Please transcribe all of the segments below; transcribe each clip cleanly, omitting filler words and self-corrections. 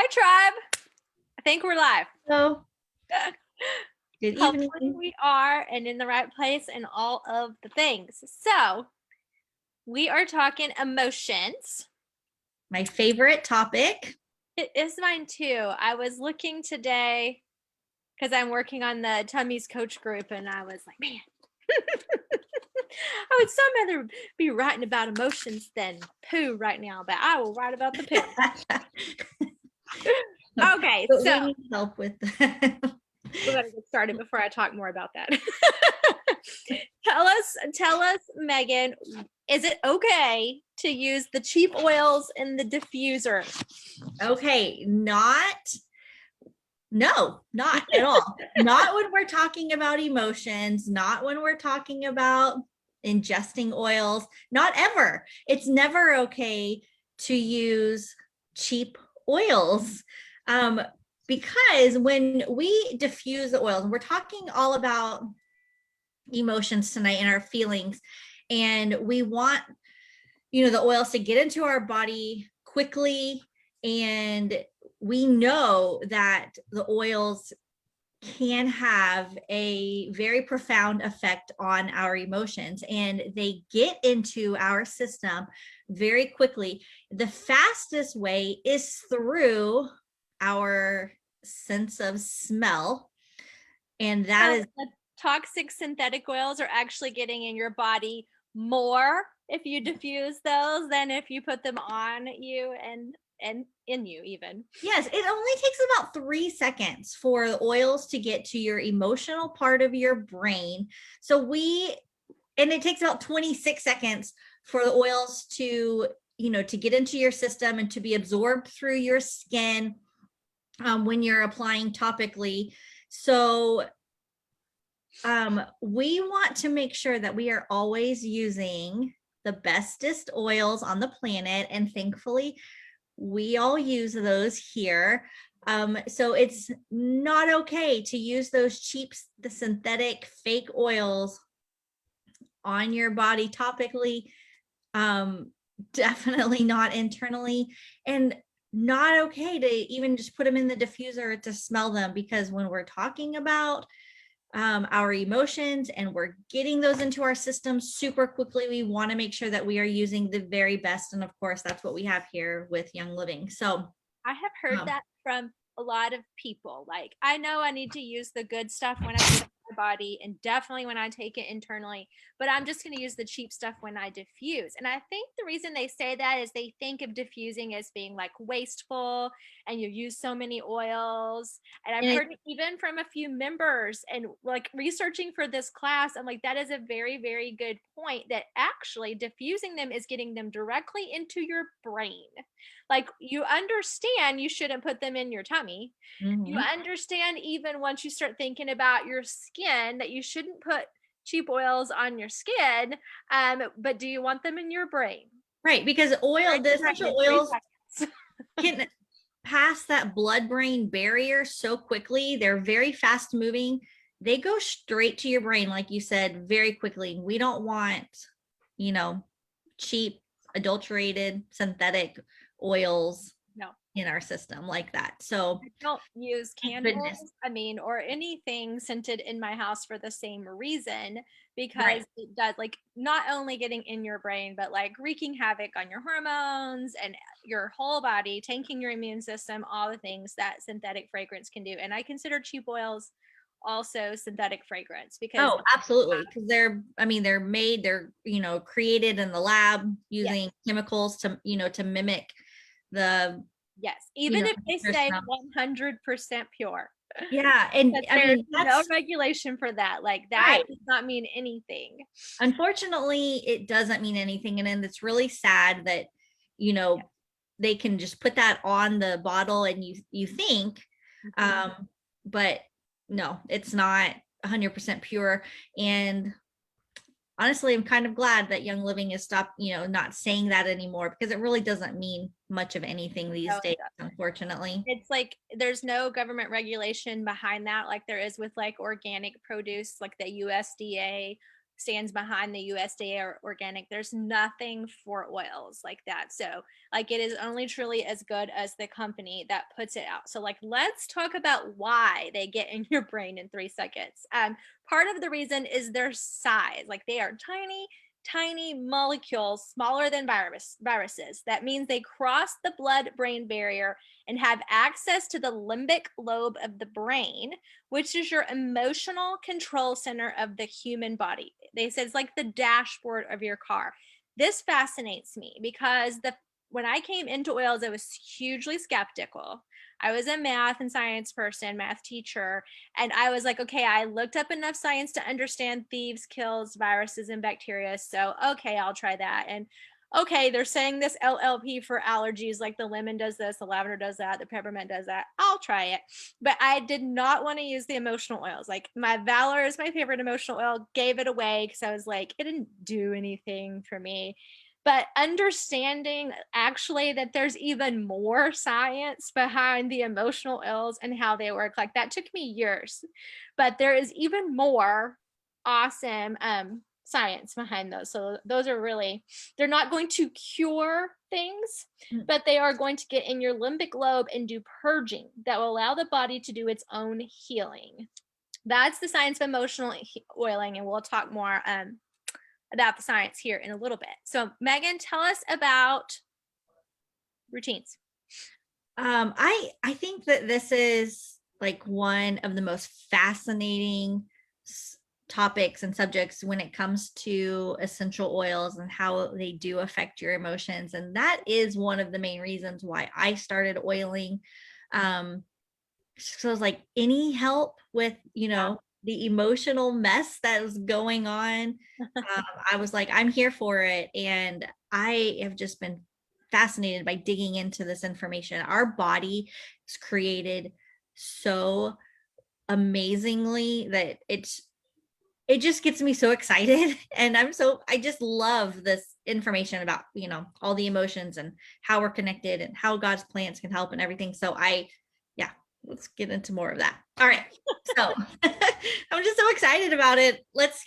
Hi, tribe. I think we're live. Hello. Good Hopefully evening. we are and in the right place and all of the things. So we are talking emotions. My favorite topic. It is mine too. I was looking today because I'm working on the Tummy's coach group and I was like, man, I would so rather be writing about emotions than poo right now, but I will write about the poo. Okay, But so we need help with that. we gotta get started before I talk more about that. tell us, Megan, is it okay to use the cheap oils in the diffuser? Okay, not at all. Not when we're talking about emotions, not when we're talking about ingesting oils, not ever. It's never okay to use cheap oils. Because when we diffuse the oils, and we're talking all about emotions tonight and our feelings, and we want the oils to get into our body quickly, and we know that the oils can have a very profound effect on our emotions, and they get into our system very quickly. The fastest way is through our sense of smell, and that is the toxic synthetic oils are actually getting in your body more if you diffuse those than if you put them on you and in you even. Yes, it only takes about 3 seconds for the oils to get to your emotional part of your brain. And it takes about 26 seconds for the oils to get into your system and to be absorbed through your skin when you're applying topically. So we want to make sure that we are always using the bestest oils on the planet, and thankfully we all use those here. So it's not okay to use those cheap, the synthetic fake oils on your body topically. Definitely not internally, and not okay to even just put them in the diffuser to smell them, because when we're talking about our emotions and we're getting those into our system super quickly, we want to make sure that we are using the very best. And of course, that's what we have here with Young Living. So I have heard that from a lot of people. Like, I know I need to use the good stuff when I put it in my body and definitely when I take it internally, but I'm just going to use the cheap stuff when I diffuse. And I think the reason they say that is they think of diffusing as being like wasteful and you use so many oils. And I've heard it even from a few members, and like researching for this class, I'm like, that is a very, very good point, that actually diffusing them is getting them directly into your brain. Like, you understand you shouldn't put them in your tummy. You understand even once you start thinking about your skin that you shouldn't put cheap oils on your skin. But do you want them in your brain? Right, because the essential oils can pass that blood-brain barrier so quickly. They're very fast moving. They go straight to your brain, like you said, very quickly. We don't want, cheap, adulterated, synthetic oils in our system like that. So I don't use candles, or anything scented in my house for the same reason, because it does, like, not only getting in your brain, but like wreaking havoc on your hormones and your whole body, tanking your immune system, all the things that synthetic fragrance can do. And I consider cheap oils also synthetic fragrance, because absolutely, because they're made, they're created in the lab using chemicals to to mimic the even if they say 100% pure. And there's no regulation for that. Like, that does not mean anything. Unfortunately, it doesn't mean anything, and then it's really sad that they can just put that on the bottle and you think, but no, it's not 100% pure. And honestly, I'm kind of glad that Young Living has stopped, not saying that anymore, because it really doesn't mean much of anything these days, unfortunately. It's like there's no government regulation behind that, like there is with like organic produce, like the USDA stands behind the USDA or organic. There's nothing for oils like that. So like it is only truly as good as the company that puts it out. So like let's talk about why they get in your brain in 3 seconds. Part of the reason is their size. Like they are tiny molecules smaller than viruses. That means they cross the blood-brain barrier and have access to the limbic lobe of the brain, which is your emotional control center of the human body. They said it's like the dashboard of your car. This fascinates me because when I came into oils, I was hugely skeptical. I was a math and science person, math teacher, and I was like, okay, I looked up enough science to understand thieves, kills, viruses, and bacteria. So, okay, I'll try that. And okay, they're saying this LLP for allergies, like the lemon does this, the lavender does that, the peppermint does that. I'll try it. But I did not want to use the emotional oils. Like my Valor is my favorite emotional oil, gave it away because I was like, it didn't do anything for me. But understanding actually that there's even more science behind the emotional ills and how they work, like that took me years. But there is even more awesome science behind those. So those are really, they're not going to cure things, but they are going to get in your limbic lobe and do purging that will allow the body to do its own healing. That's the science of emotional oiling, and we'll talk more about the science here in a little bit. So Megan, tell us about routines. I think that this is like one of the most fascinating topics and subjects when it comes to essential oils and how they do affect your emotions. And that is one of the main reasons why I started oiling. So it's like any help with, the emotional mess that was going on. I was like, I'm here for it. And I have just been fascinated by digging into this information. Our body is created so amazingly that it just gets me so excited. And I just love this information about, all the emotions and how we're connected and how God's plans can help and everything. So let's get into more of that. All right. So I'm just so excited about it. Let's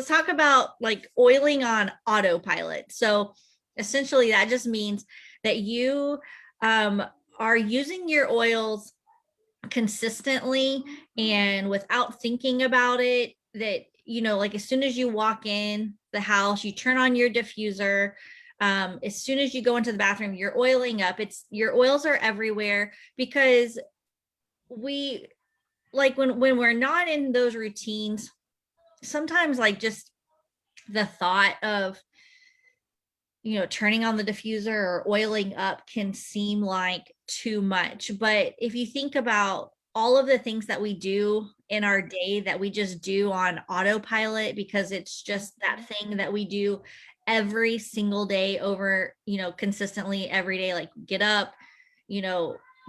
talk about like oiling on autopilot. So essentially that just means that you are using your oils consistently and without thinking about it, that, like as soon as you walk in the house, you turn on your diffuser. As soon as you go into the bathroom, you're oiling up. Your oils are everywhere because we like when we're not in those routines, sometimes like just the thought of turning on the diffuser or oiling up can seem like too much. But if you think about all of the things that we do in our day that we just do on autopilot, because it's just that thing that we do every single day over, consistently every day, like get up,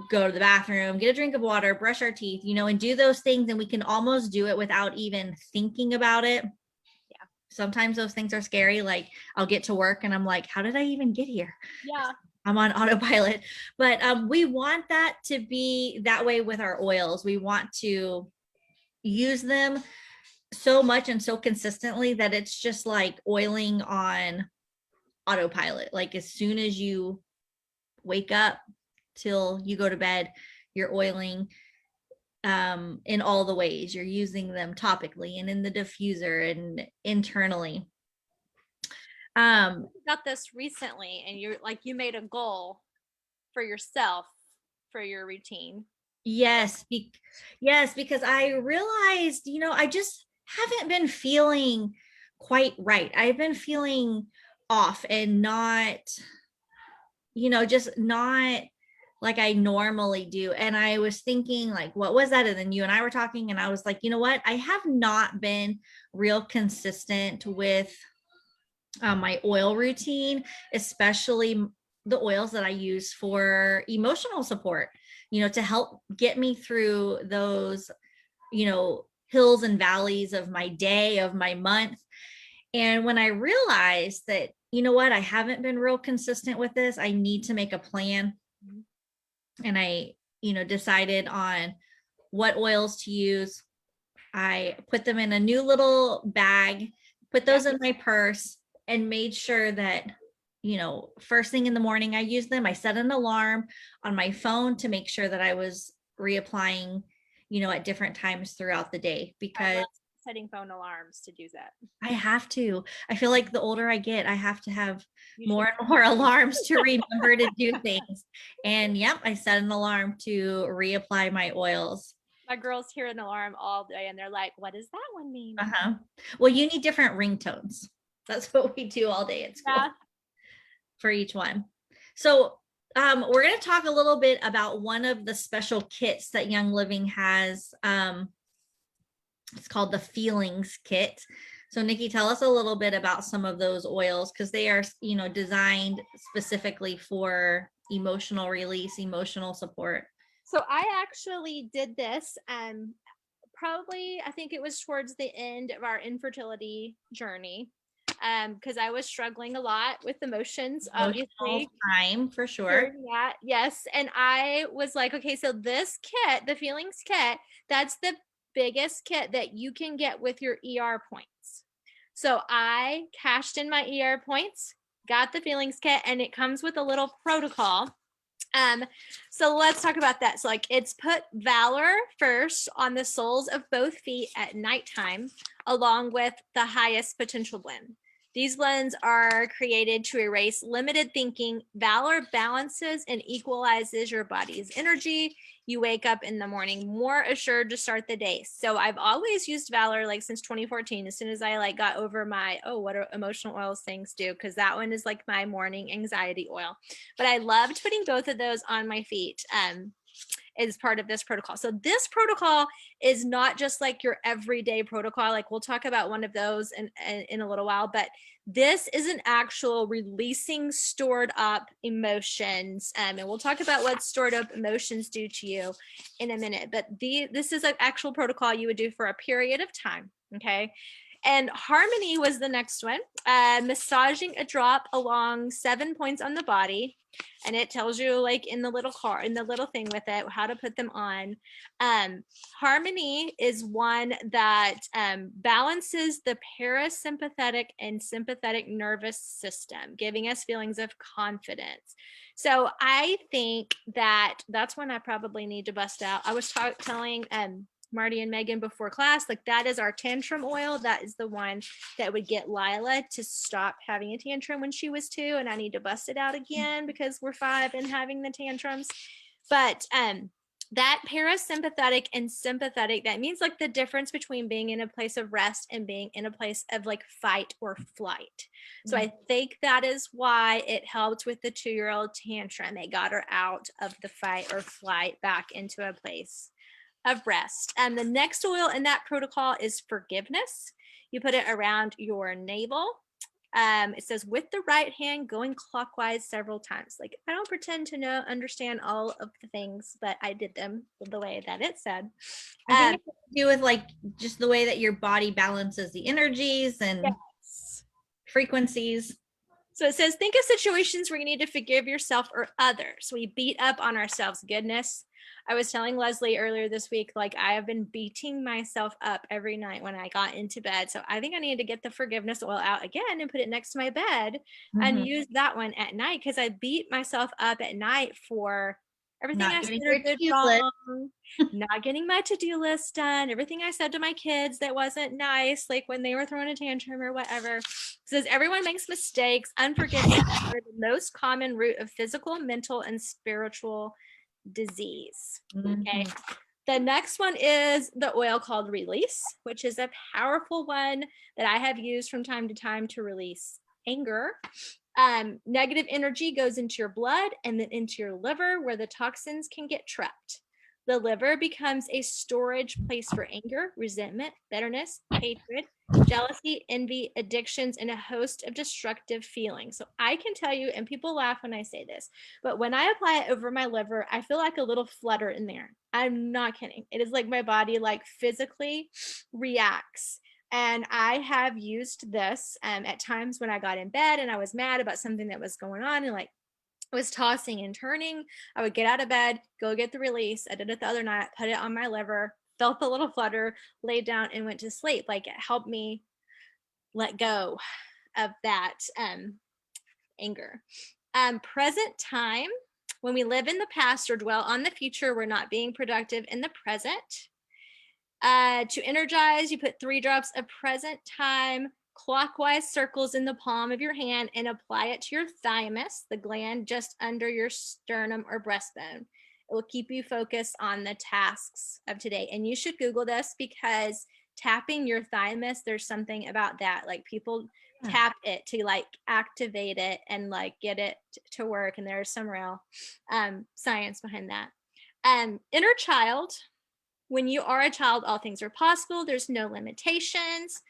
go to the bathroom, get a drink of water, brush our teeth, and do those things. And we can almost do it without even thinking about it. Yeah. Sometimes those things are scary. Like I'll get to work and I'm like, how did I even get here? Yeah. I'm on autopilot. But we want that to be that way with our oils. We want to use them so much and so consistently that it's just like oiling on autopilot. Like as soon as you wake up till you go to bed, you're oiling in all the ways. You're using them topically and in the diffuser and internally. Got this recently, and you made a goal for yourself for your routine. Yes, because I realized, I just haven't been feeling quite right. I've been feeling off and not, just not like I normally do. And I was thinking like, what was that? And then you and I were talking and I was like, you know what? I have not been real consistent with my oil routine, especially the oils that I use for emotional support, to help get me through those, hills and valleys of my day, of my month. And when I realized that, I haven't been real consistent with this, I need to make a plan. And I, decided on what oils to use. I put them in a new little bag put those in my purse, and made sure that, first thing in the morning I use them. I set an alarm on my phone to make sure that I was reapplying, at different times throughout the day, I because love setting phone alarms to do that. I have to. I feel like the older I get, I have to have You more should. and more alarms to remember to do things. And yep, I set an alarm to reapply my oils. My girls hear an alarm all day and they're like, what does that one mean? Uh-huh. Well, you need different ringtones. That's what we do all day at school. Yeah. For each one. So we're going to talk a little bit about one of the special kits that Young Living has. It's called the Feelings Kit. So Nikki, tell us a little bit about some of those oils, because they are, designed specifically for emotional release, emotional support. So I actually did this probably, I think it was towards the end of our infertility journey, because I was struggling a lot with emotions, Emotional obviously. time for sure. During that, yes. And I was like, okay, so this kit, the Feelings Kit, that's the biggest kit that you can get with your ER points. So I cashed in my ER points, got the Feelings Kit, and it comes with a little protocol. So let's talk about that. So like, it's put Valor first on the soles of both feet at nighttime, along with the highest potential blend. These blends are created to erase limited thinking. Valor balances and equalizes your body's energy. You wake up in the morning more assured to start the day. So I've always used Valor like since 2014. As soon as I like got over my, what are emotional oils things do? Because that one is like my morning anxiety oil. But I loved putting both of those on my feet. Is part of this protocol. So this protocol is not just like your everyday protocol. Like we'll talk about one of those in a little while, but this is an actual releasing stored up emotions. And we'll talk about what stored up emotions do to you in a minute. But this is an actual protocol you would do for a period of time. Okay. And Harmony was the next one, massaging a drop along 7 points on the body. And it tells you like in the little thing with it, how to put them on. Harmony is one that balances the parasympathetic and sympathetic nervous system, giving us feelings of confidence. So I think that's one I probably need to bust out. I was telling Marty and Megan before class, like that is our tantrum oil. That is the one that would get Lila to stop having a tantrum when she was 2. And I need to bust it out again because we're 5 and having the tantrums. But that parasympathetic and sympathetic, that means like the difference between being in a place of rest and being in a place of like fight or flight. So I think that is why it helped with the 2-year-old tantrum. It got her out of the fight or flight back into a place of rest. And the next oil in that protocol is forgiveness. You put it around your navel. It says with the right hand going clockwise several times. Like I don't pretend to understand all of the things, but I did them the way that it said. I think it has to do with like just the way that your body balances the energies and frequencies. So it says, think of situations where you need to forgive yourself or others. We beat up on ourselves. Goodness. I was telling Leslie earlier this week, like I have been beating myself up every night when I got into bed. So I think I need to get the forgiveness oil out again and put it next to my bed and use that one at night, because I beat myself up at night for everything I said or did wrong, not getting my to-do list done, everything I said to my kids that wasn't nice, like when they were throwing a tantrum or whatever. It says everyone makes mistakes. Unforgiveness are the most common root of physical, mental, and spiritual disease. Okay. The next one is the oil called Release, which is a powerful one that I have used from time to time to release anger. Negative energy goes into your blood and then into your liver, where the toxins can get trapped. The liver becomes a storage place for anger, resentment, bitterness, hatred, jealousy, envy, addictions, and a host of destructive feelings. So I can tell you, and people laugh when I say this, but when I apply it over my liver, I feel like a little flutter in there. I'm not kidding. It is like my body like physically reacts. And I have used this at times when I got in bed and I was mad about something that was going on and like was tossing and turning. I would get out of bed, go get the Release. I did it the other night, put it on my liver, felt the little flutter, laid down and went to sleep. Like it helped me let go of that anger. Present time, when we live in the past or dwell on the future, we're not being productive in the present. To energize, you put 3 drops of present time clockwise circles in the palm of your hand and apply it to your thymus, the gland just under your sternum or breastbone. It will keep you focused on the tasks of today. And you should Google this, because tapping your thymus, there's something about that. Like, people tap it to like activate it and like get it to work. And there's some real science behind that. Inner child. When you are a child, all things are possible. There's no limitations.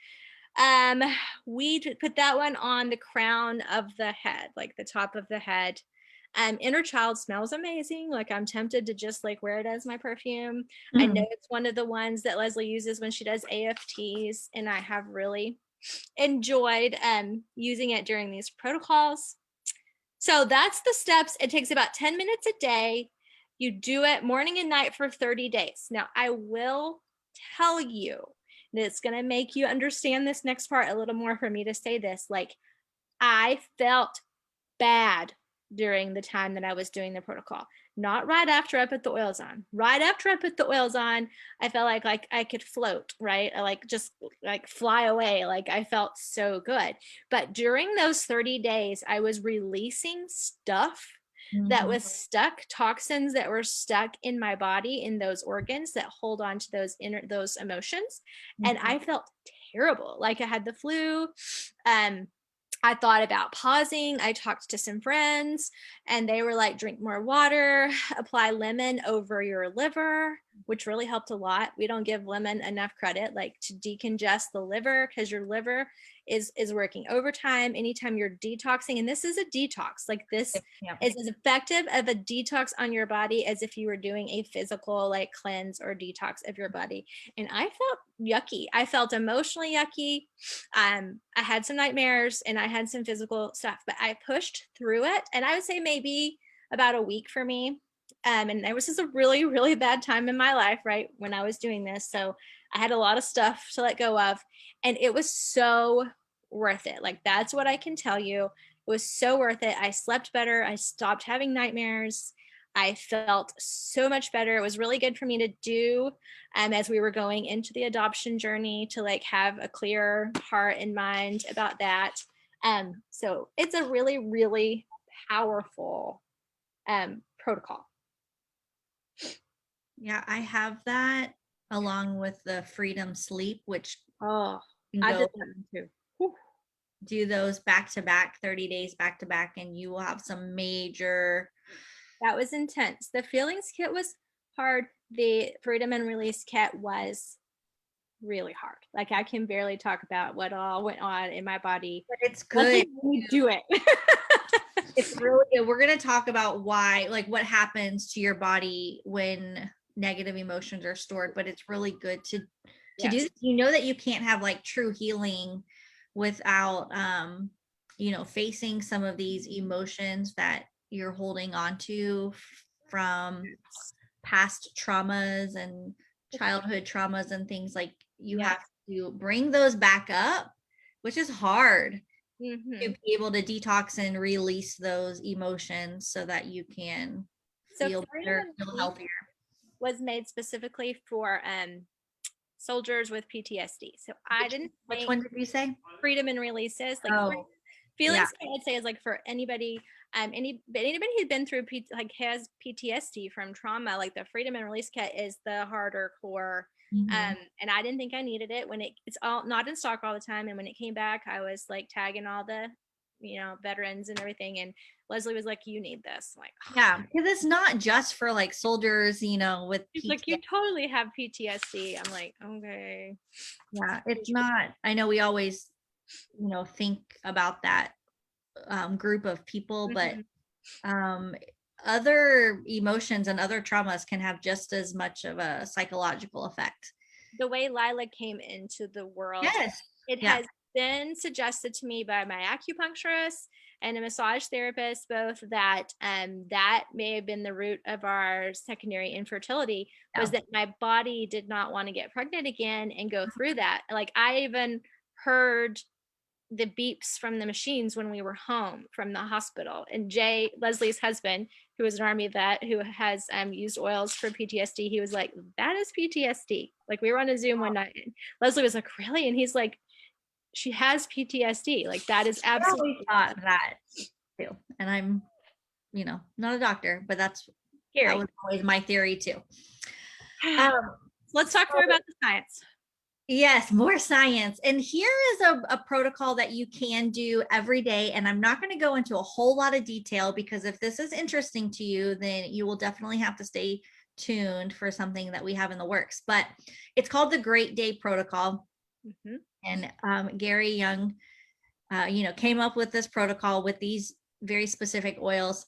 We put that one on the crown of the head, like the top of the head. Inner child smells amazing. Like, I'm tempted to just like wear it as my perfume. I know it's one of the ones that Leslie uses when she does AFTs, and I have really enjoyed using it during these protocols. So that's the steps. It takes about 10 minutes a day. You do it morning and night for 30 days. Now, I will tell you that it's going to make you understand this next part a little more for me to say this. Like, I felt bad during the time that I was doing the protocol. Not right after I put the oils on. Right after I put the oils on, I felt like I could float, right? I like just like fly away. Like, I felt so good. But during those 30 days, I was releasing stuff that was stuck, toxins that were stuck in my body, in those organs that hold on to those emotions. And I felt terrible. Like, I had the flu. I thought about pausing. I talked to some friends and they were like, drink more water, apply lemon over your liver, which really helped a lot. We don't give lemon enough credit, like to decongest the liver, because your liver is working overtime anytime you're detoxing. And this is a detox. Like, this is as effective of a detox on your body as if you were doing a physical like cleanse or detox of your body. And I felt yucky. I felt emotionally yucky. I had some nightmares and I had some physical stuff, but I pushed through it. And I would say maybe about a week for me. And it was just a really, really bad time in my life, right, when I was doing this. So I had a lot of stuff to let go of, and it was so worth it. Like, that's what I can tell you. It was so worth it. I slept better. I stopped having nightmares. I felt so much better. It was really good for me to do as we were going into the adoption journey, to like have a clear heart and mind about that. So it's a really, really powerful protocol. Yeah, I have that along with the Freedom Sleep, which I did that one too. Do those back to back, 30 days back to back, and you will have some major. That was intense. The Feelings Kit was hard. The Freedom and Release Kit was really hard. Like, I can barely talk about what all went on in my body. But it's good. We do it. It's really good. We're going to talk about why, like what happens to your body when negative emotions are stored, but it's really good to do this. You know that you can't have like true healing without facing some of these emotions that you're holding on to from past traumas and childhood traumas and things. Like, you have to bring those back up, which is hard. To be able to detox and release those emotions so that you can feel better, feel healthier. Was made specifically for soldiers with PTSD. So I didn't. Which one did you say? Freedom and Releases. Like, Feelings, I'd say, is like for anybody. Anybody who's been through has PTSD from trauma. Like, the Freedom and Release Kit is the harder core. And I didn't think I needed it when it's all not in stock all the time. And when it came back, I was like tagging all the, veterans and everything. And Leslie was like, "You need this." I'm like, yeah, because it's not just for like soldiers, with she's like, "You totally have PTSD." I'm like, okay. Yeah, it's not. I know we always, think about that group of people, but other emotions and other traumas can have just as much of a psychological effect. The way Lila came into the world, it has been suggested to me by my acupuncturist and a massage therapist both that that may have been the root of our secondary infertility, was that my body did not want to get pregnant again and go through that. Like, I even heard the beeps from the machines when we were home from the hospital. And Leslie's husband, who is an Army vet who has used oils for PTSD, he was like, that is PTSD. Like, we were on a Zoom one night and Leslie was like, really? And he's like, she has PTSD. Like, that is I absolutely always thought that too. And I'm, not a doctor, but that scary. was always my theory too. Let's talk more about the science. Yes, more science. And here is a protocol that you can do every day. And I'm not going to go into a whole lot of detail because if this is interesting to you, then you will definitely have to stay tuned for something that we have in the works. But it's called the Great Day Protocol. Mm-hmm. And Gary Young, came up with this protocol with these very specific oils.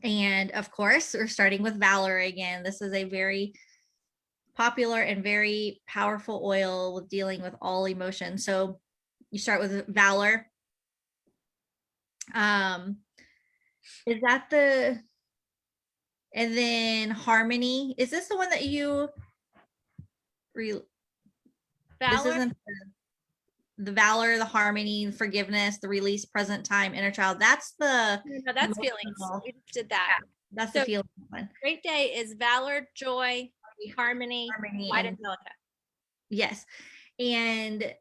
And of course, we're starting with Valor again. This is a very popular and very powerful oil with dealing with all emotions. So you start with Valor. Is that and then Harmony? Is this the one that you Valor? This isn't the Valor, the Harmony, the Forgiveness, the Release, Present Time, Inner Child. That's that's Feelings. We just did that. Yeah, that's the Feelings one. Great Day is Valor, Joy, Harmony, White Angelica. Yes. And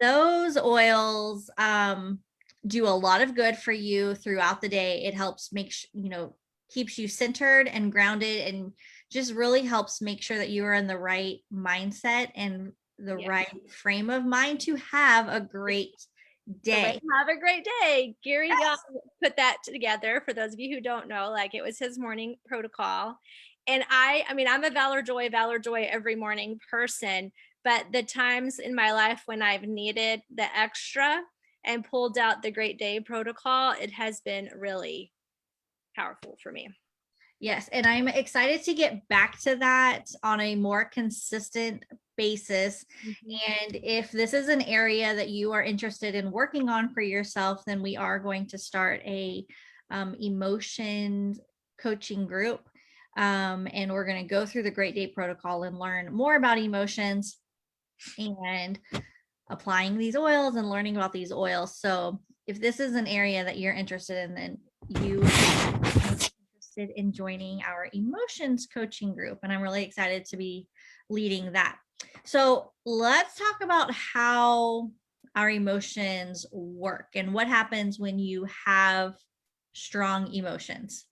those oils do a lot of good for you throughout the day. It helps keeps you centered and grounded and just really helps make sure that you are in the right mindset and the right frame of mind to have a great day. Have a great day. Gary Young put that together for those of you who don't know, like it was his morning protocol. And I'm a Valor Joy every morning person, but the times in my life when I've needed the extra and pulled out the Great Day Protocol, it has been really powerful for me. Yes, and I'm excited to get back to that on a more consistent basis. Mm-hmm. And if this is an area that you are interested in working on for yourself, then we are going to start a emotions coaching group. And we're going to go through the Great Day Protocol and learn more about emotions and applying these oils and learning about these oils. So if this is an area that you're interested in, then you are interested in joining our emotions coaching group. And I'm really excited to be leading that. So let's talk about how our emotions work and what happens when you have strong emotions.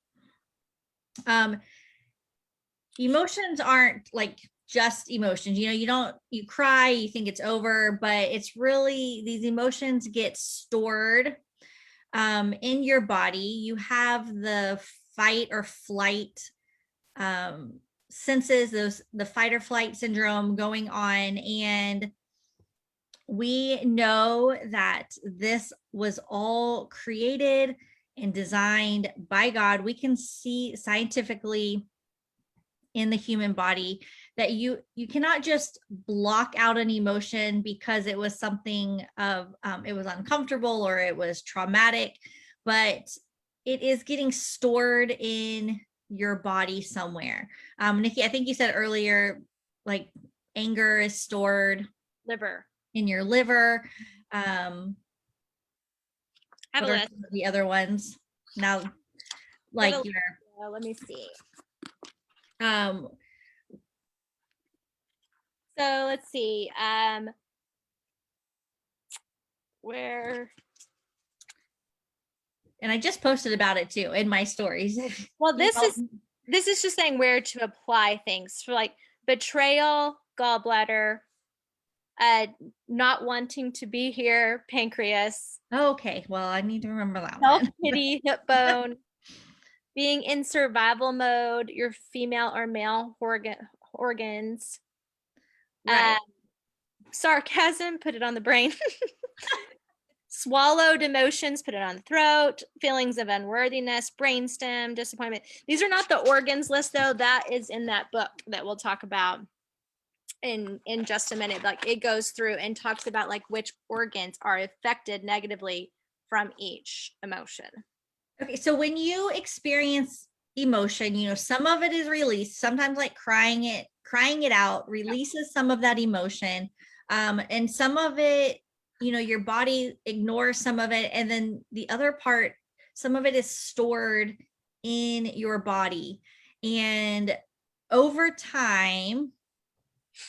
Emotions aren't like just emotions. You cry, you think it's over, but it's really these emotions get stored in your body. You have the fight or flight senses, the fight or flight syndrome going on. And we know that this was all created and designed by God. We can see scientifically in the human body that you cannot just block out an emotion because it was something of it was uncomfortable or it was traumatic, but it is getting stored in your body somewhere. Nikki, I think you said earlier, like anger is stored in your liver. What are the other ones now? Like let me see. So let's see. Where? And I just posted about it too in my stories. Well, this is just saying where to apply things for, like betrayal, gallbladder, not wanting to be here, pancreas. Okay, well, I need to remember that one. Self-pity, hip bone. Being in survival mode, your female or male organs. Right. Sarcasm, put it on the brain. Swallowed emotions, put it on the throat. Feelings of unworthiness, brainstem, disappointment. These are not the organs list, though. That is in that book that we'll talk about in just a minute. Like, it goes through and talks about like which organs are affected negatively from each emotion. Okay, so when you experience emotion, some of it is released. Sometimes like crying it out releases some of that emotion. And some of it your body ignores some of it, and then the other part, some of it is stored in your body. And over time,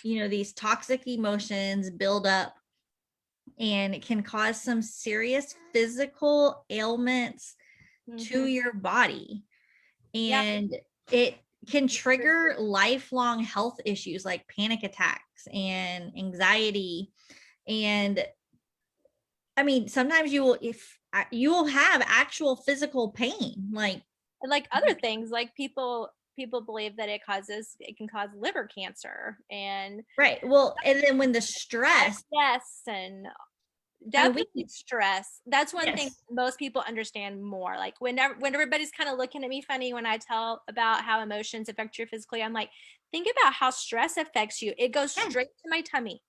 these toxic emotions build up, and it can cause some serious physical ailments to Mhm. your body. Yep. And it can trigger lifelong health issues like panic attacks and anxiety. And I mean, sometimes you will have actual physical pain, like, And like other things, like people believe that it can cause liver cancer and right. Well, and then when the stress, yes, and I mean, definitely stress. That's one thing yes, most people understand more. Like when everybody's kind of looking at me funny when I tell about how emotions affect you physically, I'm like, think about how stress affects you. It goes yes. straight to my tummy.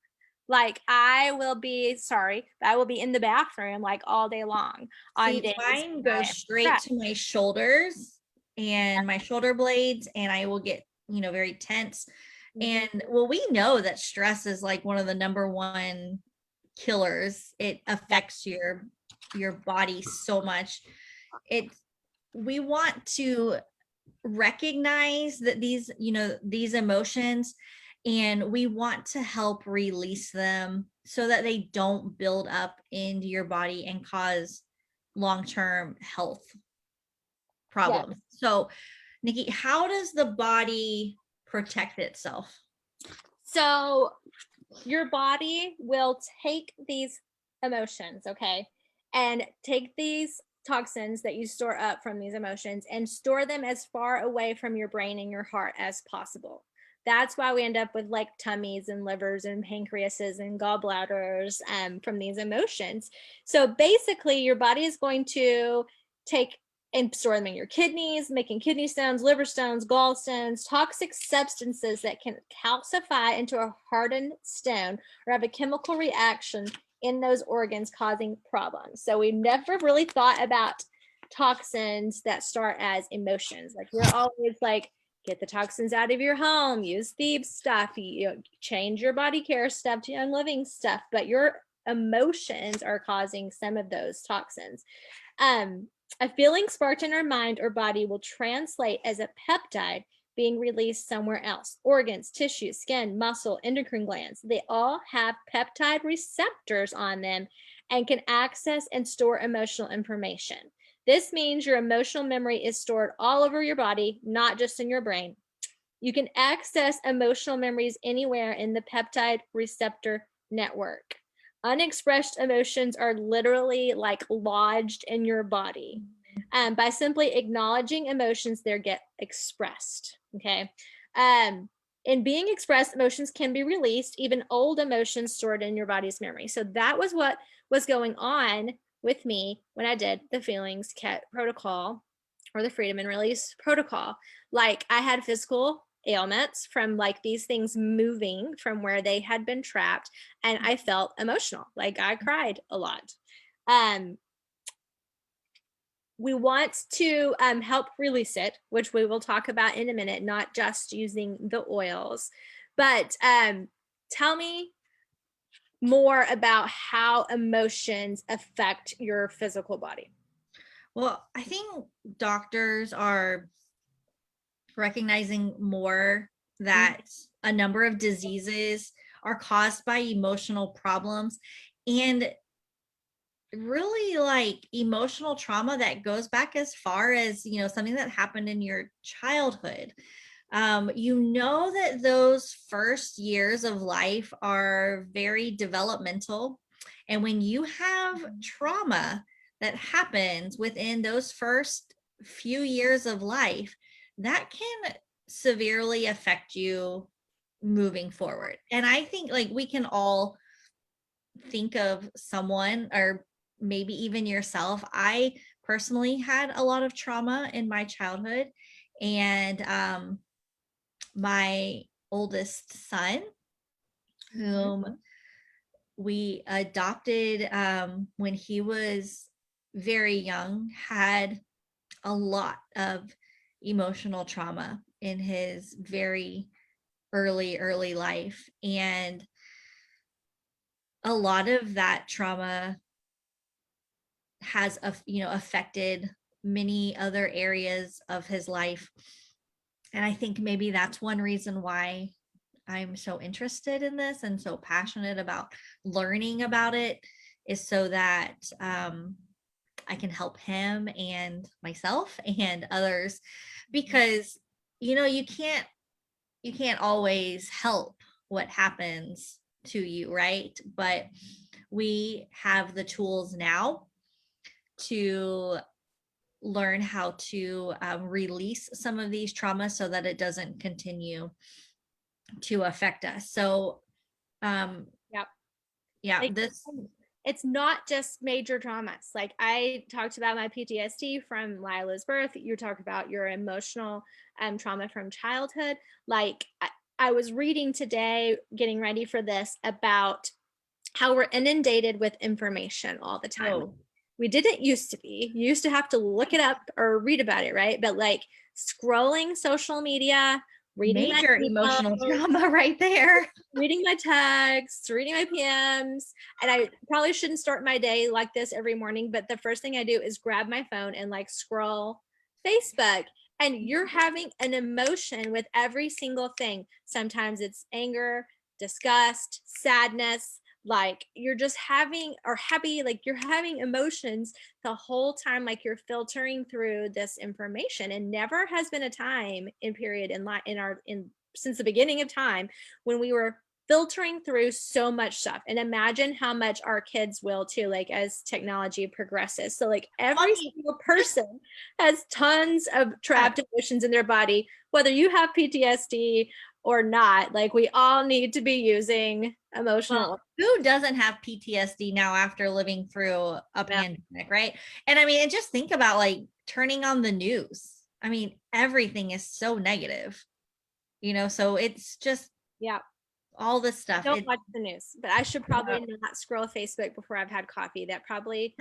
Like I will be sorry, but I will be in the bathroom like all day long on See, days mine when I goes am straight stressed. to my shoulders and my shoulder blades, and I will get, very tense. Mhm. And well, we know that stress is like one of the number one killers. It Yep. affects your body so much. It We want to recognize that these emotions, and we want to help release them so that they don't build up into your body and cause long-term health Yes. problems. So, Nikki, how does the body protect itself? So your body will take these emotions, okay, and take these toxins that you store up from these emotions and store them as far away from your brain and your heart as possible. That's why we end up with like tummies and livers and pancreases and gallbladders from these emotions. So basically, your body is going to take and store them in your kidneys, making kidney stones, liver stones, gallstones, toxic substances that can calcify into a hardened stone or have a chemical reaction in those organs, causing problems. So we've never really thought about toxins that start as emotions. Like we're always like, get the toxins out of your home, use Thebes stuff, change your body care stuff to Young Living stuff, but your emotions are causing some of those toxins. Um, a feeling sparked in our mind or body will translate as a peptide being released somewhere else. Organs, tissue, skin, muscle, endocrine glands, they all have peptide receptors on them and can access and store emotional information. This means your emotional memory is stored all over your body, not just in your brain. You can access emotional memories anywhere in the peptide receptor network. Unexpressed emotions are literally like lodged in your body. By simply acknowledging emotions, they get expressed. Okay. In being expressed, emotions can be released, even old emotions stored in your body's memory. So that was what was going on with me when I did the feelings cat protocol or the freedom and release protocol. Like I had physical ailments from like these things moving from where they had been trapped, and I felt emotional, like I cried a lot. um we want to help release it, which we will talk about in a minute, not just using the oils, but tell me more about how emotions affect your physical body. Well, I think doctors are recognizing more Mhm. that a number of diseases are caused by emotional problems, and really like emotional trauma that goes back as far as something that happened in your childhood. That those first years of life are very developmental, and when you have trauma that happens within those first few years of life, that can severely affect you moving forward. And I think like we can all think of someone, or maybe even yourself. I personally had a lot of trauma in my childhood, and my oldest son, Mhm. whom we adopted when he was very young, had a lot of emotional trauma in his very early life. And a lot of that trauma has affected many other areas of his life. And I think maybe that's one reason why I'm so interested in this and so passionate about learning about it, is so that I can help him and myself and others. Because you can't always help what happens to you, right? But we have the tools now to learn how to release some of these traumas so that it doesn't continue to affect us. So, Yep. yeah, Like, this, it's not just major traumas. Like, I talked about my PTSD from Lila's birth. You talk about your emotional trauma from childhood. Like, I was reading today, getting ready for this, about how we're inundated with information all the time. oh, We didn't used to be. You used to have to look it up or read about it, right? But like scrolling social media, reading my major emotional emails, trauma right there. reading my texts, reading my PMs. And I probably shouldn't start my day like this every morning, but the first thing I do is grab my phone and like scroll Facebook. And you're having an emotion with every single thing. Sometimes it's anger, disgust, sadness, like you're just having, or happy, like you're having emotions the whole time, like you're filtering through this information. And never has been a time in period in since the beginning of time when we were filtering through so much stuff. And imagine how much our kids will too, like as technology progresses. So like every single person has tons of trapped emotions in their body, whether you have PTSD or not. Like we all need to be using emotional. Well, who doesn't have PTSD now after living through a pandemic, right? And I mean, and just think about like turning on the news. I mean, everything is so negative, so it's just Yeah. all this stuff. Don't watch the news, but I should probably not scroll Facebook before I've had coffee. That probably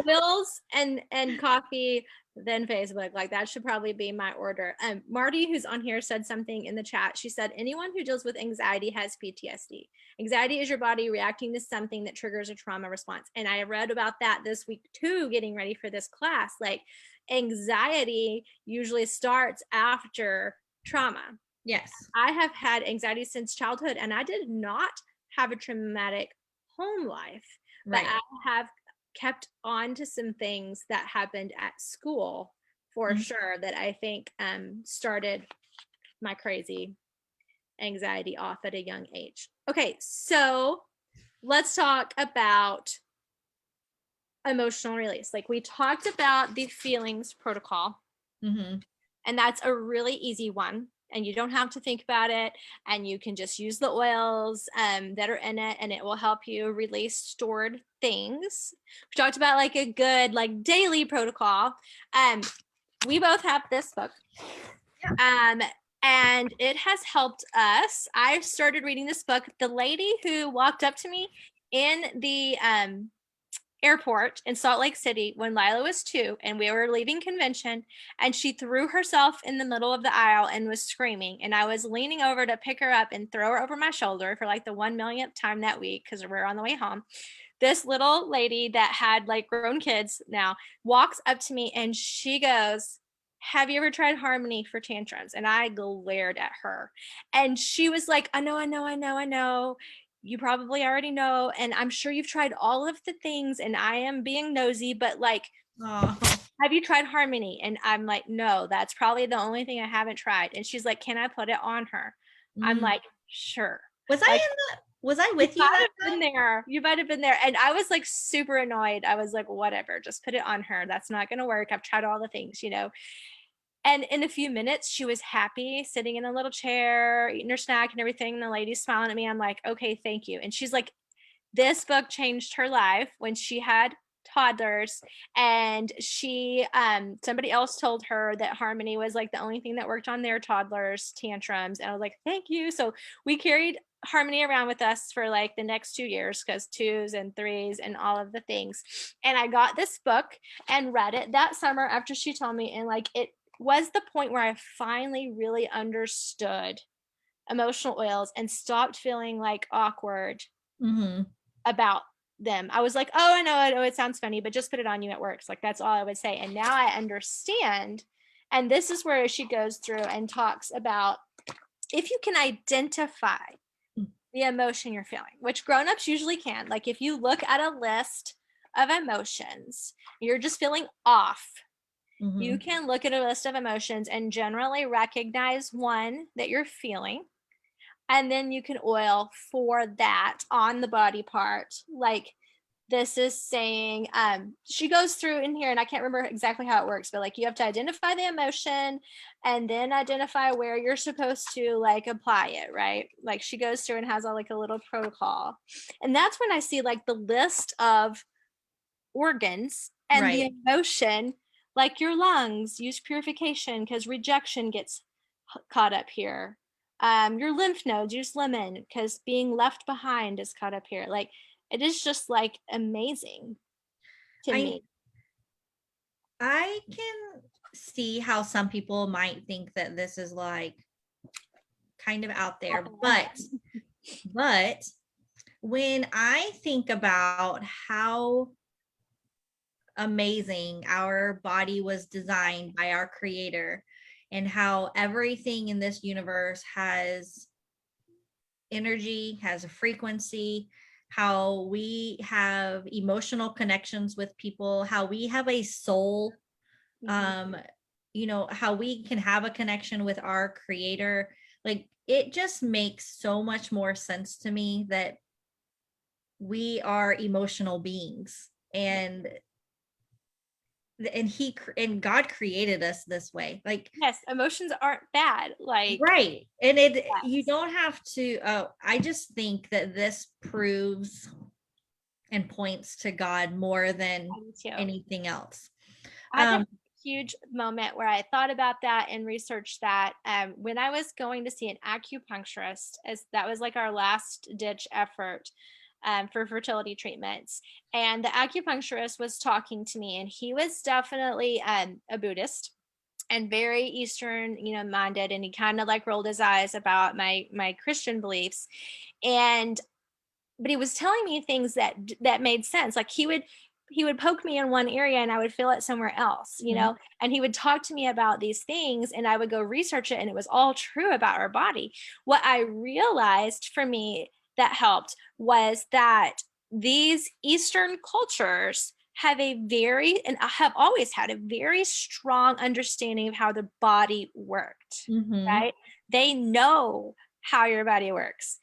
oils and coffee, then Facebook. Like that should probably be my order. Marty, who's on here, said something in the chat. She said, anyone who deals with anxiety has PTSD. Anxiety is your body reacting to something that triggers a trauma response. And I read about that this week too, getting ready for this class. Like anxiety usually starts after trauma. Yes. I have had anxiety since childhood, and I did not have a traumatic home life, Right. but I have kept on to some things that happened at school for sure that I think started my crazy anxiety off at a young age. Okay, so let's talk about emotional release. Like we talked about the feelings protocol, and that's a really easy one. And you don't have to think about it, and you can just use the oils that are in it, and it will help you release stored things. We talked about like a good like daily protocol. We both have this book. And it has helped us. I started reading this book. The lady who walked up to me in the airport in Salt Lake City when Lila was 2 and we were leaving convention, and she threw herself in the middle of the aisle and was screaming, and I was leaning over to pick her up and throw her over my shoulder for like the 1 millionth time that week because we were on the way home. This little lady that had like grown kids now walks up to me and she goes, have you ever tried Harmony for tantrums? And I glared at her, and she was like, I know, you probably already know, and I'm sure you've tried all of the things, and I am being nosy, but like, have you tried Harmony? And I'm like, no, that's probably the only thing I haven't tried. And she's like, can I put it on her? I'm like, sure. Was I with you that been there? You might have been there. And I was like super annoyed. I was like, whatever, just put it on her. That's not going to work. I've tried all the things. And in a few minutes, she was happy, sitting in a little chair, eating her snack and everything. The lady's smiling at me. I'm like, okay, thank you. And she's like, this book changed her life when she had toddlers, and she somebody else told her that Harmony was like the only thing that worked on their toddlers tantrums. And I was like, thank you. So we carried Harmony around with us for like the next 2 years, because 2s and 3s and all of the things. And I got this book and read it that summer after she told me, and like it was the point where I finally really understood emotional oils and stopped feeling like awkward about them. I was like, oh, I know it sounds funny, but just put it on you, it works. Like that's all I would say. And now I understand. And this is where she goes through and talks about if you can identify the emotion you're feeling, which grown-ups usually can. Like if you look at a list of emotions, you're just feeling off. You can look at a list of emotions and generally recognize one that you're feeling. And then you can oil for that on the body part. Like this is saying, she goes through in here, and I can't remember exactly how it works, but like you have to identify the emotion and then identify where you're supposed to like apply it, right? Like she goes through and has all like a little protocol. And that's when I see like the list of organs and the emotion, like your lungs use purification because rejection gets caught up here. Your lymph nodes use lemon because being left behind is caught up here. Like it is just like amazing to me. I can see how some people might think that this is like kind of out there, but when I think about how amazing our body was designed by our creator and how everything in this universe has energy, has a frequency, how we have emotional connections with people, how we have a soul, you know, how we can have a connection with our creator. Like it just makes so much more sense to me that we are emotional beings, and God created us this way. Like yes, emotions aren't bad. Like right. And it you don't have to I just think that this proves and points to God more than anything else. I had a huge moment where I thought about that and researched that when I was going to see an acupuncturist, as that was like our last ditch effort for fertility treatments. And the acupuncturist was talking to me, and he was definitely a Buddhist and very Eastern, you know, minded. And he kind of like rolled his eyes about my Christian beliefs. And but he was telling me things that made sense. Like he would poke me in one area and I would feel it somewhere else, you know, and he would talk to me about these things and I would go research it, and it was all true about our body. What I realized for me that helped was that these Eastern cultures have and have always had a very strong understanding of how the body worked, right? They know how your body works.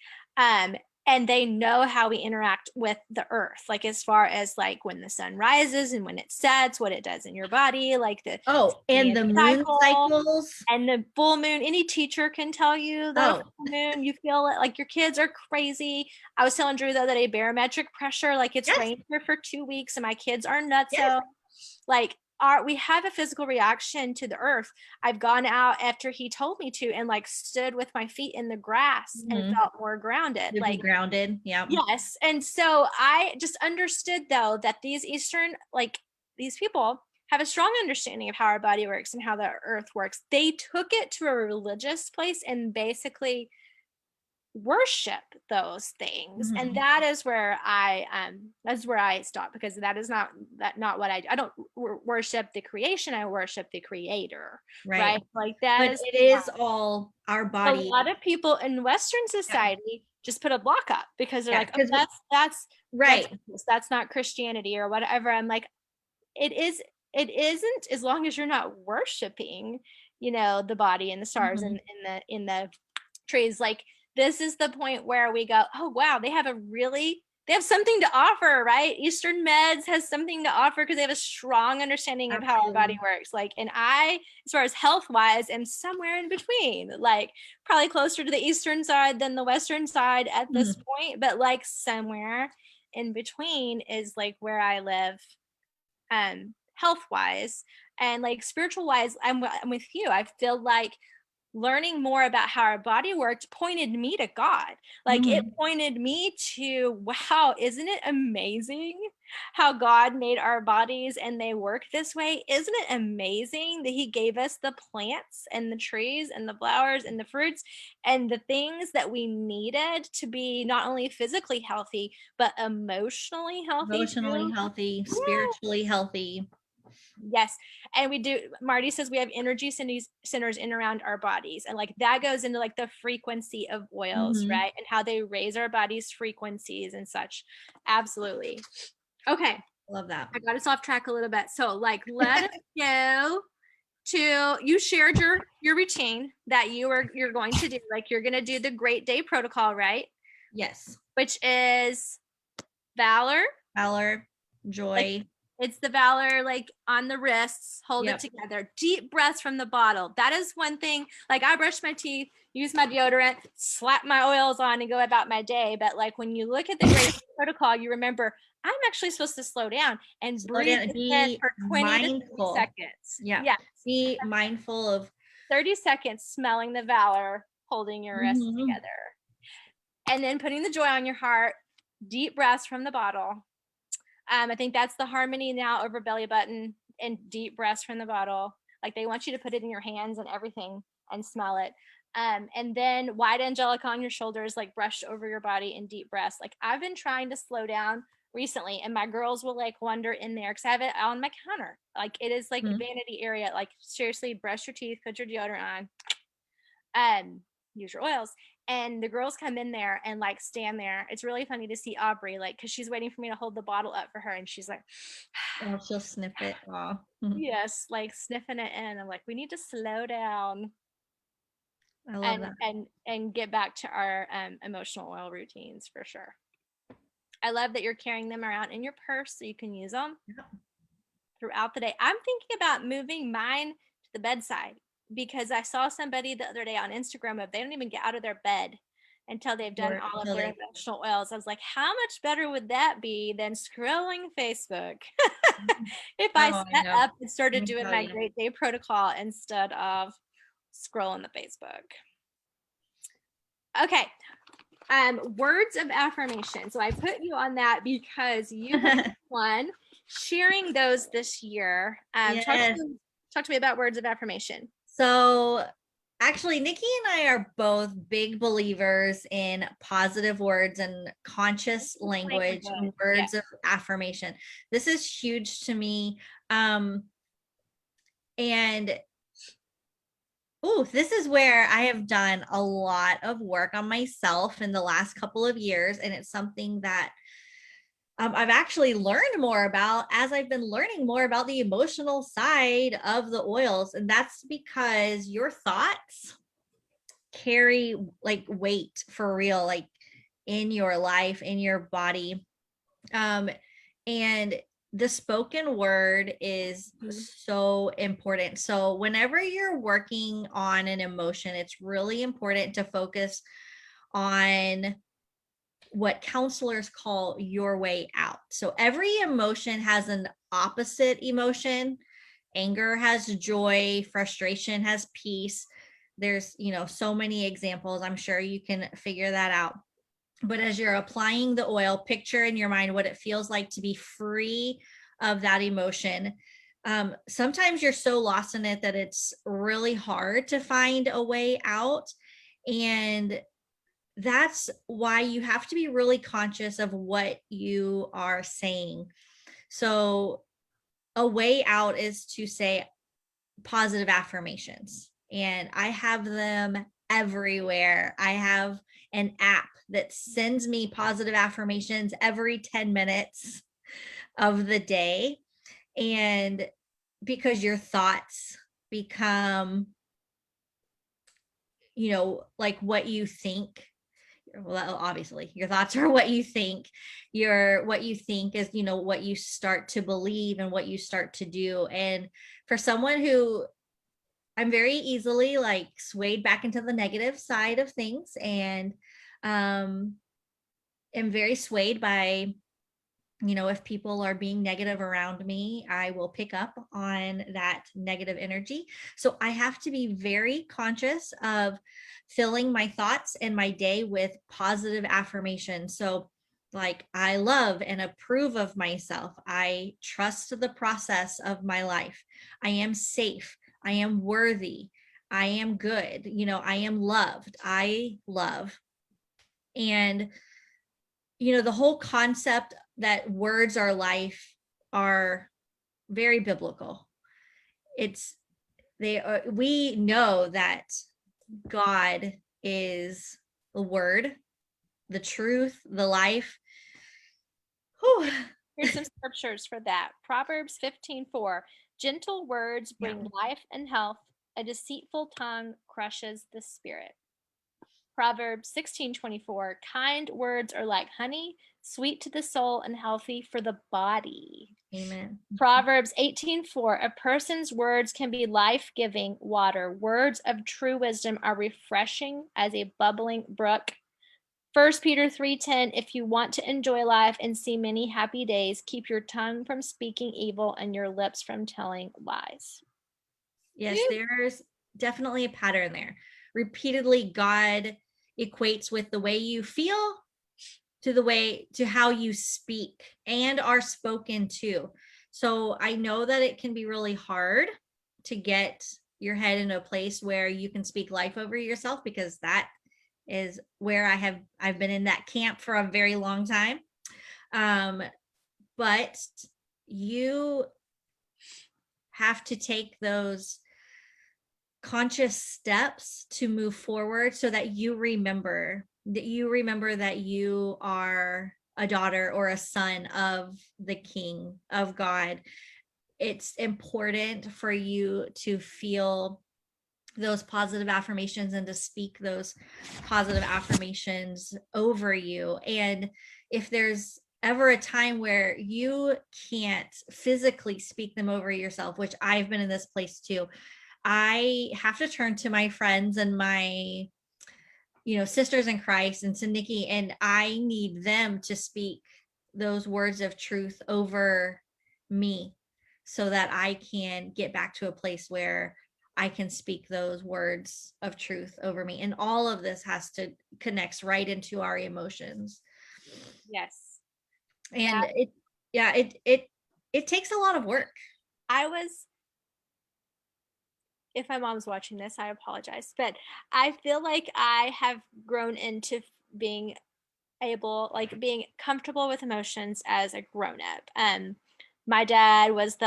And they know how we interact with the earth, like as far as like when the sun rises and when it sets, what it does in your body, like the and the moon cycles and the full moon. Any teacher can tell you that full moon, you feel it, like your kids are crazy. I was telling Drew though that a barometric pressure, like it's rained here for 2 weeks and my kids are nuts. So like we have a physical reaction to the earth. I've gone out after he told me to and like stood with my feet in the grass and felt more grounded. Like grounded. Yeah. Yes. And so I just understood though that these Eastern, like these people have a strong understanding of how our body works and how the earth works. They took it to a religious place and basically worship those things. And that is where I stop, because that is not what I don't worship the creation, I worship the creator, right? Like that but it is all our body. A lot of people in Western society just put a block up because they're like, oh, that's right, that's not Christianity or whatever. I'm like, it isn't, as long as you're not worshiping, you know, the body and the stars and in the trees. Like this is the point where we go, oh wow, they have something to offer, right? Eastern Meds has something to offer because they have a strong understanding of how our body works. Like, and I, as far as health wise, am somewhere in between, like probably closer to the Eastern side than the Western side at this point, but like somewhere in between is like where I live, health wise. And like spiritual wise, I'm with you. I feel like learning more about how our body worked pointed me to God. Like it pointed me to, wow, isn't it amazing how God made our bodies and they work this way. Isn't it amazing that He gave us the plants and the trees and the flowers and the fruits and the things that we needed to be not only physically healthy, but emotionally healthy Emotionally too? healthy, Yeah. spiritually healthy. Yes. And we do, Marty says we have energy centers in around our bodies. And like that goes into like the frequency of oils, Mhm. right? And how they raise our body's frequencies and such. Absolutely. Okay. Love that. I got us off track a little bit. So like let us go to, you shared your routine that you're going to do. Like you're gonna do the Great Day protocol, right? Yes. Which is valor, Valor, like joy. it's the valor like on the wrists, hold it Yep. together. Deep breaths from the bottle. That is one thing. Like I brush my teeth, use my deodorant, slap my oils on and go about my day. But like when you look at the Great Day protocol, you remember I'm actually supposed to slow down and Slow breathe down and this in be for 20 to 30 mindful. seconds. Yeah. Yeah. Be mindful of 30 seconds smelling the valor, holding your wrists Mhm. together. And then putting the joy on your heart, deep breaths from the bottle. I think that's the harmony now over belly button and deep breaths from the bottle. Like they want you to put it in your hands and everything and smell it. And then white angelica on your shoulders, like brushed over your body in deep breaths. Like I've been trying to slow down recently, and my girls will like wander in there because I have it on my counter. Like it is like Mhm. vanity area. Like seriously, brush your teeth, put your deodorant on, use your oils. And the girls come in there and like stand there. It's really funny to see Aubrey, like, because she's waiting for me to hold the bottle up for her, and she's like, Oh, she'll sniff it. Aw. yes, like sniffing it in. I'm like, we need to slow down I love and that. get back to our emotional oil routines for sure. I love that you're carrying them around in your purse so you can use them Yep. throughout the day. I'm thinking about moving mine to the bedside because I saw somebody the other day on Instagram of they don't even get out of their bed until they've done Or all of until their they emotional oils. I was like, how much better would that be than scrolling Facebook? If I Oh, I set know. up and started Let me doing tell my you. Great Day protocol instead of scrolling the Facebook. Okay. Words of affirmation. So I put you on that because you were the one sharing those this year. Yes. Talk to me about words of affirmation. So actually, Nikki and I are both big believers in positive words and conscious language and Yeah. words of affirmation. This is huge to me. Um, and oh, this is where I have done a lot of work on myself in the last couple of years. And it's something that I've actually learned more about as I've been learning more about the emotional side of the oils. And that's because your thoughts carry like weight for real, like in your life, in your body. Um, and the spoken word is Mhm. so important. So whenever you're working on an emotion, it's really important to focus on what counselors call your way out. So every emotion has an opposite emotion. Anger has joy, frustration has peace. There's, so many examples. I'm sure you can figure that out. But as you're applying the oil, picture in your mind what it feels like to be free of that emotion. Sometimes you're so lost in it that it's really hard to find a way out. And that's why you have to be really conscious of what you are saying. So, a way out is to say positive affirmations, and I have them everywhere. I have an app that sends me positive affirmations every 10 minutes of the day. And because your thoughts become, like what you think. Well, obviously your thoughts are what you think. What you think is, what you start to believe and what you start to do. And for someone who, I'm very easily like swayed back into the negative side of things, and am very swayed by, if people are being negative around me, I will pick up on that negative energy. So I have to be very conscious of filling my thoughts and my day with positive affirmation. So Like, I love and approve of myself. I trust the process of my life. I am safe. I am worthy. I am good. I am loved. I love. And, the whole concept that words are life are very biblical. We know that God is the word, the truth, the life. Whew. Here's some scriptures for that. Proverbs 15:4. Gentle words bring life and health. A deceitful tongue crushes the spirit. Proverbs 16:24. Kind words are like honey, sweet to the soul and healthy for the body. Amen. Proverbs 18:4. A person's words can be life-giving water. Words of true wisdom are refreshing as a bubbling brook. 1 Peter 3:10. If you want to enjoy life and see many happy days, keep your tongue from speaking evil and your lips from telling lies. Yes, there's definitely a pattern there. Repeatedly, God equates with the way you feel to how you speak and are spoken to. So I know that it can be really hard to get your head in a place where you can speak life over yourself, because that is where I've been in that camp for a very long time. But you have to take those conscious steps to move forward so that you remember that you are a daughter or a son of the King of God. It's important for you to feel those positive affirmations and to speak those positive affirmations over you. And if there's ever a time where you can't physically speak them over yourself, which I've been in this place too, I have to turn to my friends and my sisters in Christ and to Nikki, and I need them to speak those words of truth over me so that I can get back to a place where I can speak those words of truth over me. And all of this has to connects right into our emotions. Yes. And it takes a lot of work. If my mom's watching this, I apologize, but I feel like I have grown into being being comfortable with emotions as a grown up. My dad was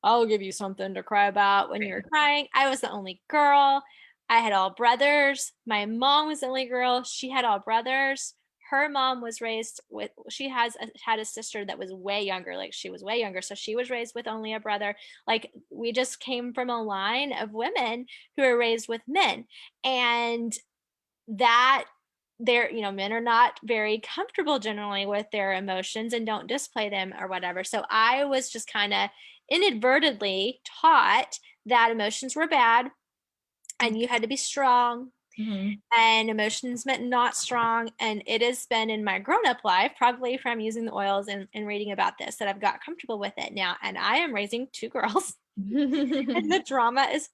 I'll give you something to cry about when you're crying. I was the only girl. I had all brothers. My mom was the only girl. She had all brothers. Her mom was raised with, had a sister that was way younger. Like, she was way younger. So she was raised with only a brother. Like, we just came from a line of women who were raised with men. And that men are not very comfortable generally with their emotions and don't display them or whatever. So I was just kind of inadvertently taught that emotions were bad and you had to be strong. Mm-hmm. And emotions meant not strong. And it has been in my grown-up life, probably from using the oils and reading about this, that I've got comfortable with it now. And I am raising 2 girls and the drama is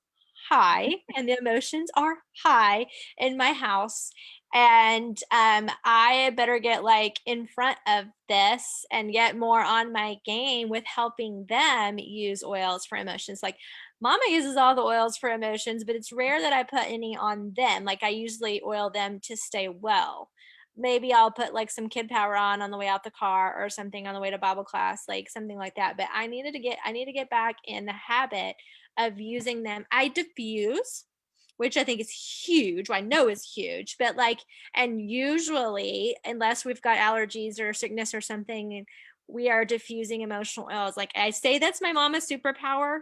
high and the emotions are high in my house. And I better get in front of this and get more on my game with helping them use oils for emotions. Like, Mama uses all the oils for emotions, but it's rare that I put any on them. Like, I usually oil them to stay well. Maybe I'll put some kid power on the way out the car or something on the way to Bible class, something like that. But I need to get back in the habit of using them. I diffuse, which I think is huge. I know is huge, but and usually, unless we've got allergies or sickness or something, we are diffusing emotional oils. Like I say, that's my mama's superpower,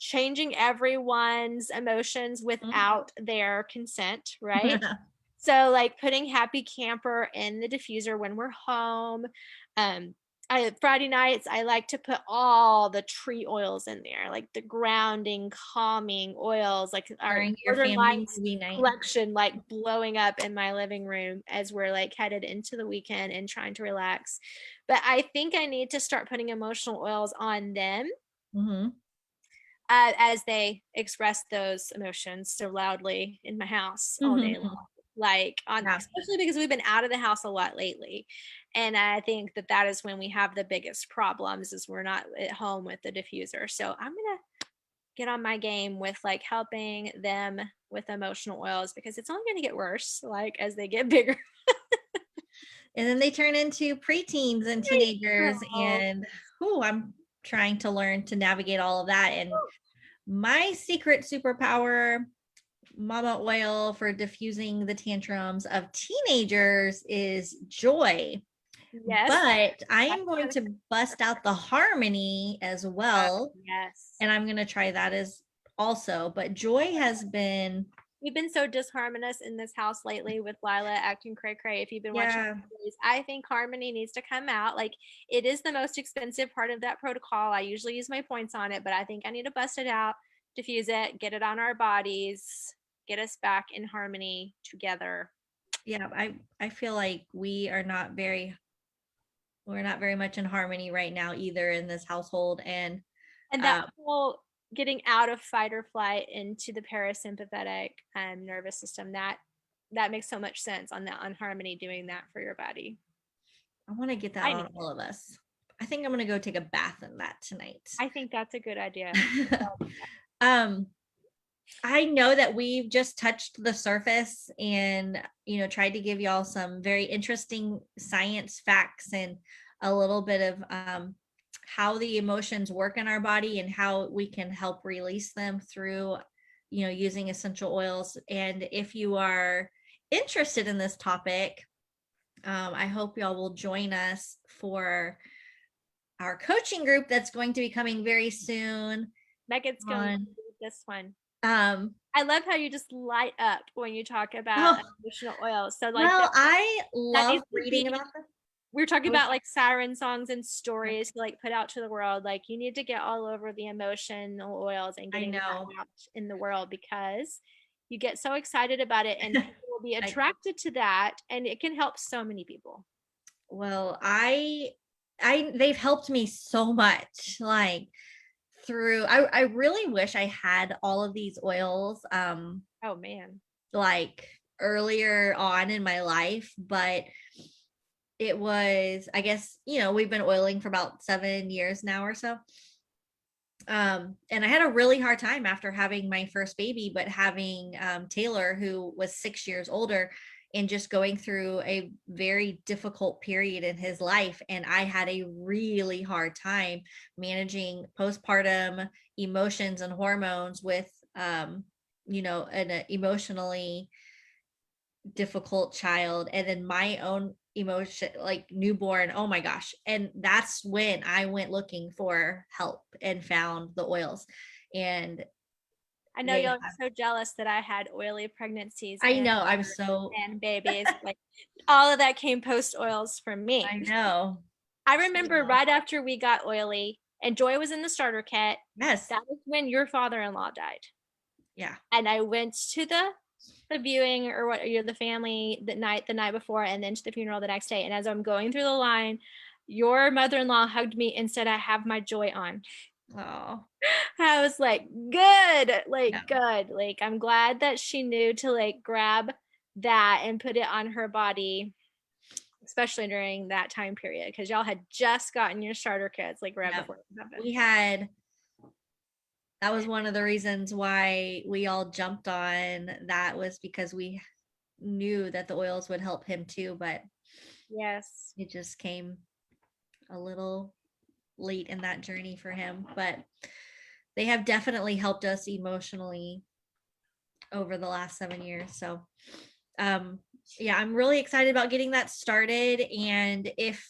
changing everyone's emotions without their consent, right? So putting Happy Camper in the diffuser when we're home. Friday nights, I like to put all the tree oils in there, like the grounding, calming oils, like our Northern Lights collection, blowing up in my living room as we're headed into the weekend and trying to relax. But I think I need to start putting emotional oils on them. Mm-hmm. As they express those emotions so loudly in my house all day long. like on, Yeah. especially because we've been out of the house a lot lately. And I think that that is when we have the biggest problems is we're not at home with the diffuser. So I'm gonna get on my game with like helping them with emotional oils because it's only going to get worse like as they get bigger. And then they turn into preteens and teenagers. Oh, And I'm trying to learn to navigate all of that. And my secret superpower, mama oil for diffusing the tantrums of teenagers, is Joy. yes. But I That's am going what to bust out the Harmony as well. yes. And I'm going to try that as also. But Joy has been, We've been so disharmonious in this house lately with Lila acting cray cray. If you've been watching yeah, the series, I think Harmony needs to come out. Like it is the most expensive part of that protocol. I usually use my points on it, but I think I need to bust it out, diffuse it, get it on our bodies, get us back in harmony together. yeah. I feel like we're not very much in harmony right now either in this household. And And that whole getting out of fight or flight into the parasympathetic nervous system, that makes so much sense on that on harmony doing that for your body. I want to get that I on need all of us. I think I'm going to go take a bath in that tonight. I think that's a good idea. um, I know that we've just touched the surface and, tried to give y'all some very interesting science facts and a little bit of how the emotions work in our body and how we can help release them through, using essential oils. And if you are interested in this topic, I hope y'all will join us for our coaching group that's going to be coming very soon. Megan's going to On do this one. um I love how you just light up when you talk about oh, emotional oils. So like well, I that love needs to reading be about them. we're talking I was- about like siren songs and stories to like put out to the world. Like you need to get all over the emotional oils and I getting that know. out in the world because you get so excited about it and people will be I, attracted to that and it can help so many people. well, they've helped me so much. Like through, I really wish I had all of these oils, Oh man. like earlier on in my life, but it was, I guess, we've been oiling for about 7 years now or so. And I had a really hard time after having my first baby, but having Taylor, who was 6 years older, and just going through a very difficult period in his life. And I had a really hard time managing postpartum emotions and hormones with, an emotionally difficult child, and then my own emotion, like newborn. Oh my gosh. And that's when I went looking for help and found the oils. And I know they y'all have, are so jealous that I had oily pregnancies I know, I'm so, and babies. Like all of that came post oils from me. I know. I So, remember right after we got oily and Joy was in the starter kit. yes. That was when your father-in-law died. Yeah. And I went to the viewing or what the family the night before and then to the funeral the next day. And as I'm going through the line, your mother-in-law hugged me and said, I have my Joy on. Oh, I was like, good, yeah. like good. Like I'm glad that she knew to like grab that and put it on her body, especially during that time period, because y'all had just gotten your starter kits like right Yeah. before it happened. We had, that was one of the reasons why we all jumped on that, was because we knew that the oils would help him too, but Yes. it just came a little late in that journey for him. But they have definitely helped us emotionally over the last 7 years. So yeah, I'm really excited about getting that started. And if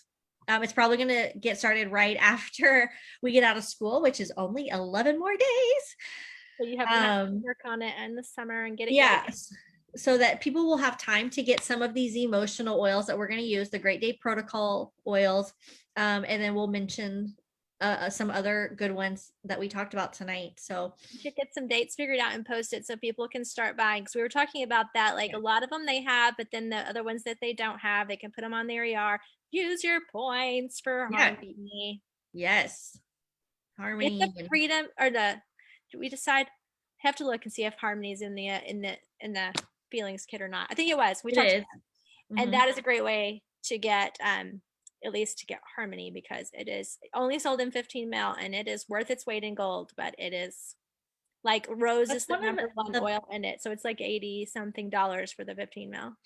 it's probably going to get started right after we get out of school, which is only 11 more days. So you have time to work on it in the summer and get it. Yes. So that people will have time to get some of these emotional oils that we're going to use, the Great Day Protocol oils. And then we'll mention some other good ones that we talked about tonight. So You should get some dates figured out and post it so people can start buying. Because we were talking about that. Like a lot of them they have, but then the other ones that they don't have, they can put them on their ER. Use your points for harmony. Yes. Harmony. Get the freedom or the. Do we decide? Have to look and see if harmony's in the Feelings Kit or not. I think it was. We It talked is. about it. And Mhm. that is a great way to get at least to get Harmony, because it is only sold in 15 mil and it is worth its weight in gold, but it is like rose That's is the one of number one the oil in it. So it's like 80 something dollars for the 15 mil.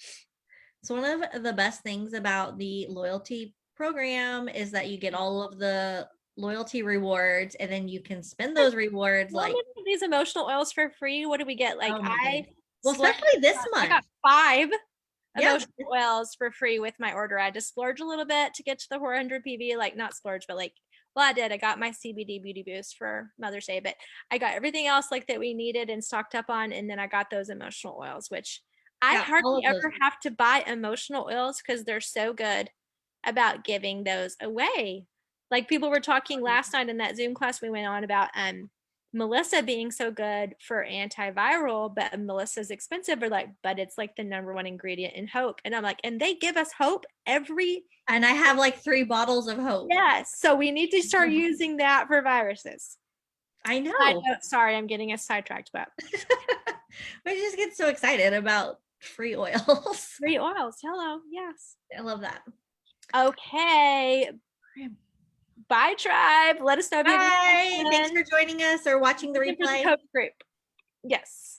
So one of the best things about the loyalty program is that you get all of the loyalty rewards, and then you can spend those rewards Well, like, maybe these emotional oils for free. What do we get? Like oh my I goodness. Well, especially this I month. got 5 Yeah. emotional oils for free with my order. I just splurged a little bit to get to the 400 PV, like not splurge, but like, well, I did. I got my CBD beauty boost for Mother's Day, but I got everything else like that we needed and stocked up on. And then I got those emotional oils, which I Yeah, all hardly of those. ever have to buy emotional oils because they're so good about giving those away. Like people were talking last night in that Zoom class we went on about Melissa being so good for antiviral, but Melissa's expensive. Or like, but it's like the number one ingredient in Hope. And I'm like, and they give us Hope every. And I have like 3 bottles of Hope. Yes. So we need to start using that for viruses. I know. Sorry, I'm getting us sidetracked, but We just get so excited about free oils. free oils. Hello. Yes. I love that. Okay. Bye, tribe. Let us know if you have Bye. any Thanks for joining us or watching the questions. replay. Hope group. Yes.